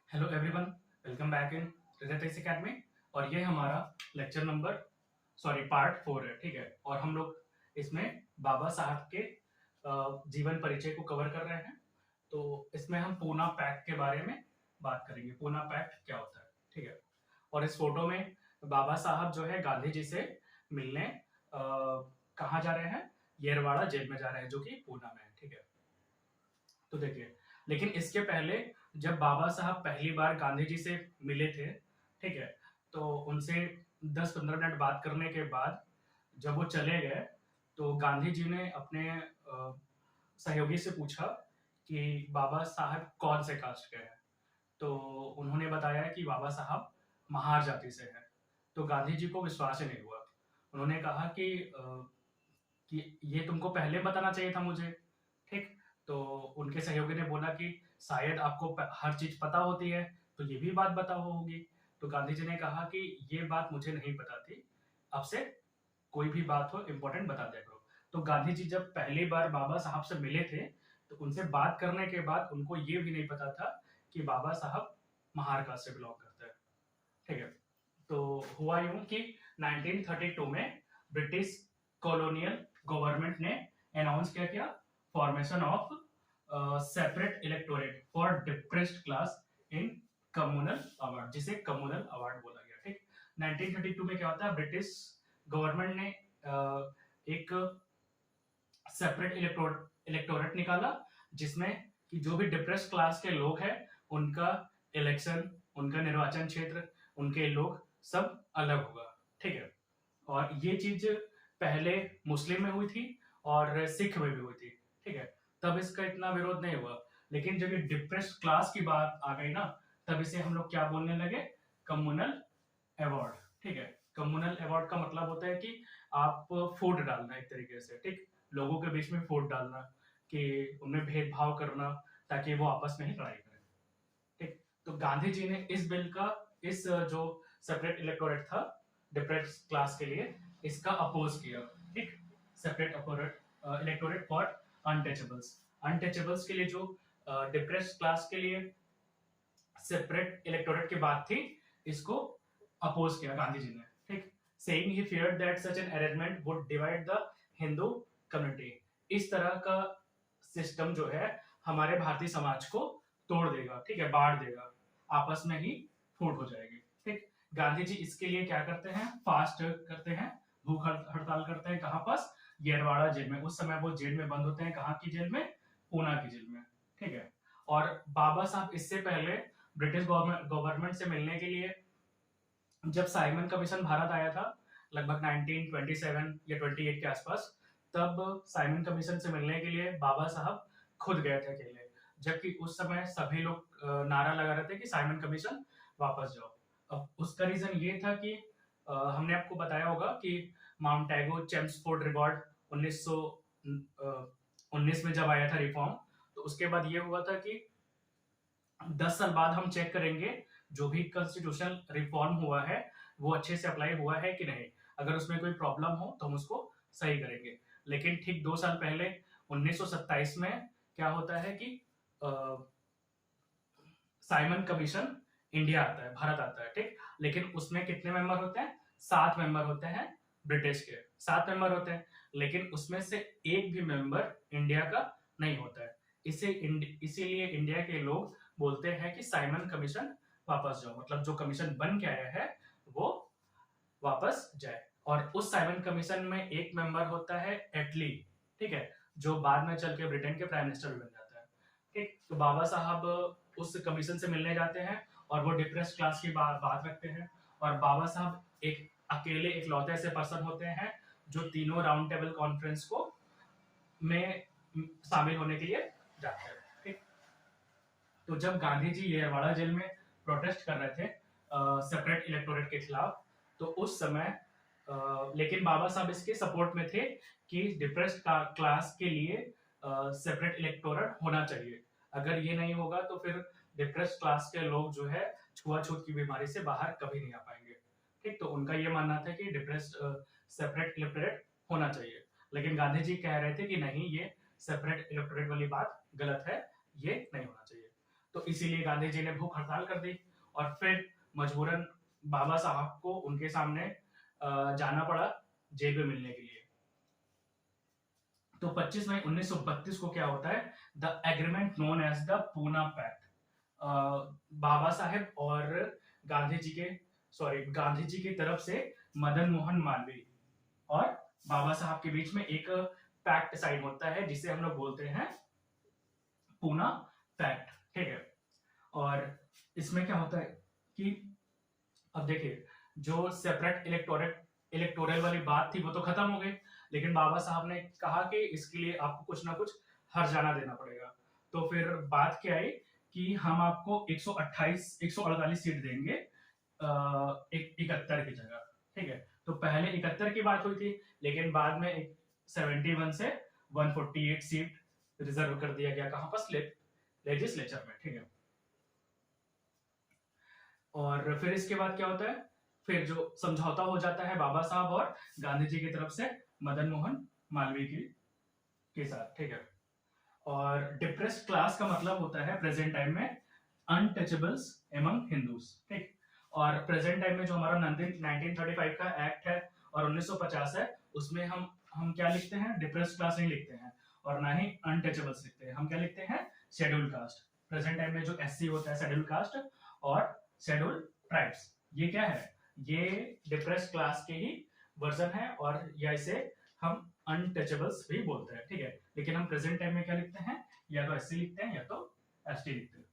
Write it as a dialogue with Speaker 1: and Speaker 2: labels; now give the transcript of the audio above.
Speaker 1: Hello everyone, welcome back in result academy. और ये हमारा लेक्चर नंबर पार्ट 4 है। ठीक है, और हम लोग इसमें बाबा साहब के जीवन परिचय को कवर कर रहे हैं। तो इसमें हम पूना पैक्ट के बारे में बात करेंगे। पूना पैक्ट क्या होता है, ठीक है। और इस फोटो में बाबा साहब जो है गांधी जी से मिलने कहाँ जा रहे हैं? येरवाड़ा जेल में जा रहे हैं, जो कि पूना में है। ठीक है, तो देखिए, लेकिन इसके पहले जब बाबा साहब पहली बार गांधी जी से मिले थे, ठीक है, तो उनसे 10-15 मिनट बात करने के बाद जब वो चले गए, तो गांधी जी ने अपने सहयोगी से पूछा कि बाबा साहब कौन से कास्ट के हैं। तो उन्होंने बताया कि बाबा साहब महार जाति से हैं। तो गांधी जी को विश्वास ही नहीं हुआ। उन्होंने कहा कि ये तुमको पहले बताना चाहिए था मुझे। ठीक, तो उनके सहयोगी ने बोला कि शायद आपको हर चीज पता होती है, तो ये भी बात पता होगी। तो गांधी जी ने कहा कि ये बात मुझे नहीं पता थी, अब से कोई भी बात हो इंपॉर्टेंट बता दिया करो। तो गांधी जी जब पहली बार बाबा साहब से मिले थे, तो उनसे बात करने के बाद उनको ये भी नहीं पता था कि बाबा साहब महार कास्ट से बिलोंग करते हैं। ठीक है, तो हुआ यूं कि 1932 में ब्रिटिश कॉलोनियल गवर्नमेंट ने अनाउंस किया क्या? Formation of separate electorate for depressed class in communal award, जिसे कम्युनल अवार्ड बोला गया। ठीक, 1932 में क्या होता है? ब्रिटिश गवर्नमेंट ने एक सेपरेट इलेक्टोरेट निकाला, जिसमें कि जो भी डिप्रेस्ड क्लास के लोग हैं, उनका इलेक्शन, उनका निर्वाचन क्षेत्र, उनके लोग सब अलग होगा। ठीक है, और ये चीज पहले मुस्लिम में हुई थी और सिख में भी हुई थी। ठीक है, तब इसका इतना विरोध नहीं हुआ। लेकिन जब ये डिप्रेस्ड क्लास की बात आ गई ना, तब इसे हम लोग क्या बोलने लगे? Communal award. ठीक है, कम्युनल अवार्ड का मतलब होता है कि आप फूट डालना एक तरीके से। ठीक, लोगों के बीच में फूट डालना, कि उनमें भेदभाव करना, ताकि वो आपस में ही लड़ाई करें। ठीक, तो गांधी जी ने इस बिल का, इस जो सेपरेट इलेक्टोरेट था डिप्रेस क्लास के लिए, इसका अपोज किया। ठीक, separate electorate for untouchables. Untouchables के लिए जो डिप्रेस क्लास के लिए सेपरेट इलेक्टोरेट की बात थी, इसको अपोज किया गांधी जी ने। ठीक, saying he feared that such an arrangement would divide the Hindu community. इस तरह का सिस्टम जो है हमारे भारतीय समाज को तोड़ देगा। ठीक है, बांट देगा, आपस में ही फूट हो जाएगी। ठीक, गांधी जी इसके लिए क्या करते हैं? फास्ट करते हैं, भूख हड़ताल करते हैं। कहां पास? येरवाड़ा जेल में। उस समय वो जेल में बंद होते हैं। कहां की जेल में? पूना की जेल में। ठीक है, और बाबा साहब इससे पहले ब्रिटिश गवर्नमेंट से मिलने के लिए, जब साइमन कमीशन भारत आया था लगभग 1927 या 28 के आसपास, तब साइमन कमीशन से मिलने के लिए बाबा साहब खुद गए थे अकेले। जबकि उस समय सभी लोग नारा लगा रहे थे कि साइमन कमीशन वापस जाओ। अब उसका रीजन ये था कि हमने आपको बताया होगा कि माउंट टैगो चेम्सफोर्ड रिकॉर्ड 1919 में जब आया था रिफॉर्म, तो उसके बाद ये हुआ था कि 10 साल बाद हम चेक करेंगे जो भी कॉन्स्टिट्यूशनल रिफॉर्म हुआ है वो अच्छे से अप्लाई हुआ है कि नहीं। अगर उसमें कोई प्रॉब्लम हो तो हम उसको सही करेंगे। लेकिन ठीक 2 साल पहले 1927 में क्या होता है कि साइमन कमीशन इंडिया आता है, भारत आता है। ठीक, लेकिन उसमें कितने मेंबर होते हैं? 7 मेंबर होते हैं ब्रिटिश के, 7 मेंबर होते हैं। लेकिन उसमें से एक भी मेंबर इंडिया का नहीं होता है। इसीलिए इंडिया के लोग बोलते हैं कि साइमन कमीशन वापस जाओ, मतलब जो कमीशन बन के आया है वो वापस जाए। और उस साइमन कमीशन में एक मेंबर होता है एटली। ठीक है, जो बाद में चल के ब्रिटेन के प्राइम मिनिस्टर भी बन जाता है। ठीक, तो बाबा साहब उस कमीशन से मिलने जाते हैं और वो डिप्रेस क्लास की बात रखते हैं। और बाबा साहब एक अकेले इकलौते ऐसे पर्सन होते हैं जो तीनों राउंड टेबल कॉन्फ्रेंस को में शामिल होने के लिए जाते हैं। ठीक, तो जब गांधी जी येरवाड़ा जेल में प्रोटेस्ट कर रहे थे सेपरेट इलेक्टोरेट के खिलाफ, तो उस समय लेकिन बाबा साहब इसके सपोर्ट में थे कि डिप्रेस्ड क्लास के लिए सेपरेट इलेक्टोरेट होना चाहिए। अगर ये नहीं होगा तो फिर डिप्रेस्ड क्लास के लोग जो है छुआछूत की बीमारी से बाहर कभी नहीं आ पाएंगे। ठीक, तो उनका ये मानना था कि डिप्रेस्ड सेपरेट इलेक्टोरेट होना चाहिए। लेकिन गांधी जी कह रहे थे कि नहीं, ये सेपरेट इलेक्टोरेट वाली बात गलत है, ये नहीं होना चाहिए। तो इसीलिए गांधी जी ने भूख हड़ताल कर दी और फिर मजबूरन बाबा साहब को उनके सामने जाना पड़ा जेल में मिलने के लिए। तो 25 मई 1932 को क्या होता है, the agreement known as the Poona pact. Baba Saheb और गांधी जी के गांधी जी की तरफ से मदन मोहन मालवीय और बाबा साहब के बीच में एक पैक्ट साइन होता है जिसे हम लोग बोलते हैं पूना पैक्ट, ठीक है। और इसमें क्या होता है कि अब देखिए, जो सेपरेट इलेक्टोरल वाली बात थी वो तो खत्म हो गई, लेकिन बाबा साहब ने कहा कि इसके लिए आपको कुछ ना कुछ हर्जाना देना पड़ेगा। तो फिर बात क्या आई कि हम आपको 148 सीट देंगे 71 की जगह, ठीक है। तो पहले 71 की बात हुई थी, लेकिन बाद में 71 से 148 सीट रिजर्व कर दिया गया, कहां पर, लेजिस्लेचर में, ठीक है। और फिर इसके बाद क्या होता है, फिर जो समझौता हो जाता है बाबा साहब और गांधी जी की तरफ से मदन मोहन मालवीय के साथ, ठीक है। और डिप्रेस्ड क्लास का मतलब होता है प्रेजेंट टाइम में अनटचेबल्स एमंग हिंदूज, ठीक। और प्रेजेंट टाइम में जो हमारा 1935 का एक्ट है और 1950 है, उसमें हम क्या लिखते हैं, डिप्रेस्ड क्लास नहीं लिखते हैं और ना ही अनटचेबल्स लिखते हैं, हम क्या लिखते हैं, शेड्यूल कास्ट। प्रेजेंट टाइम में जो एससी होता है, शेड्यूल कास्ट और शेड्यूल ट्राइब्स, ये क्या है, ये डिप्रेस्ड क्लास के ही वर्जन है और या इसे हम अनटचेबल्स भी बोलते हैं, ठीक है। लेकिन हम प्रेजेंट टाइम में क्या लिखते हैं, या तो एससी लिखते हैं या तो एसटी लिखते हैं।